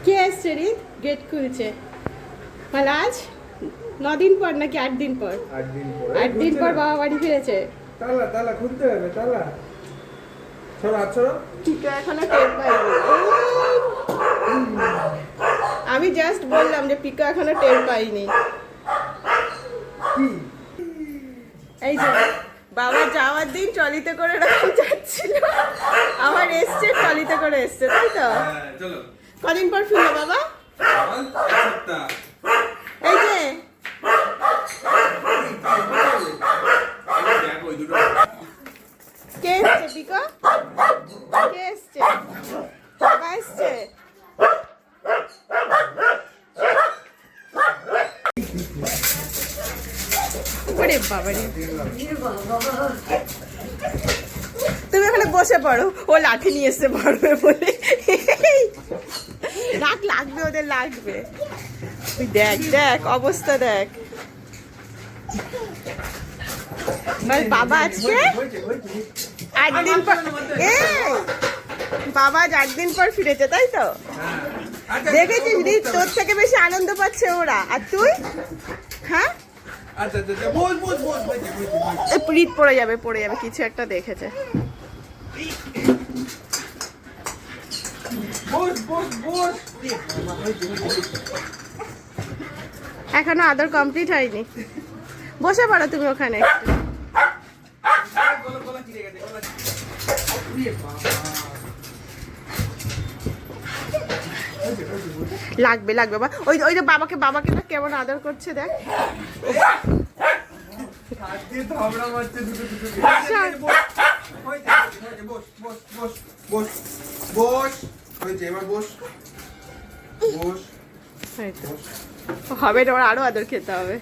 কে এসছে রে? গেট খুলছে। মানে আজ 9 দিন পর নাকি 8 দিন পর? 8 দিন পর। 8 দিন পর বাবা বাড়ি ফিরেছে। তালা তালা খুলতে হবে, তালা। সরো হাত সরো। ঠিক এখনো টের পাইনি। আমি জাস্ট বললাম যে পিকো এখনো টের পাইনি। কি? এই যে বাবা যাওয়ার দিন ট্রলিতে করে রাখা যাচ্ছিল, আবার এসছে ট্রলিতে করে এসছে, তাই তো? চলো। কদিন পর ফিরলো বাবা? এই যে কে এসছে পিকো? কে এসছে? বাবা এসছে। ওরে বাবারে, তুমি ওখানে বসে পড়ো, ও লাঠি নিয়ে এসে পড়বে বলে। রাখ, লাগবে, ওদের লাগবে। তুই দেখ দেখ অবস্থা দেখ। বাবা আজকে 8 দিন পর, বাবা আজ 8 দিন পর ফিরেছে, তাই তো? দেখেছিস রিত, তোর থেকে বেশি আনন্দ পাচ্ছে ওরা, আর তুই? হ্যাঁ, রিত পড়ে যাবে, কিছু একটা দেখেছে। এখনো আদর কমপ্লিট হয়নি। বসে পড়ো তুমি ওখানে। লাগবে লাগবে বাবা, ওই ওই যে বাবাকে না কেমন আদর করছে দেখ। হবে, তোমার আরো আদর খেতে হবে।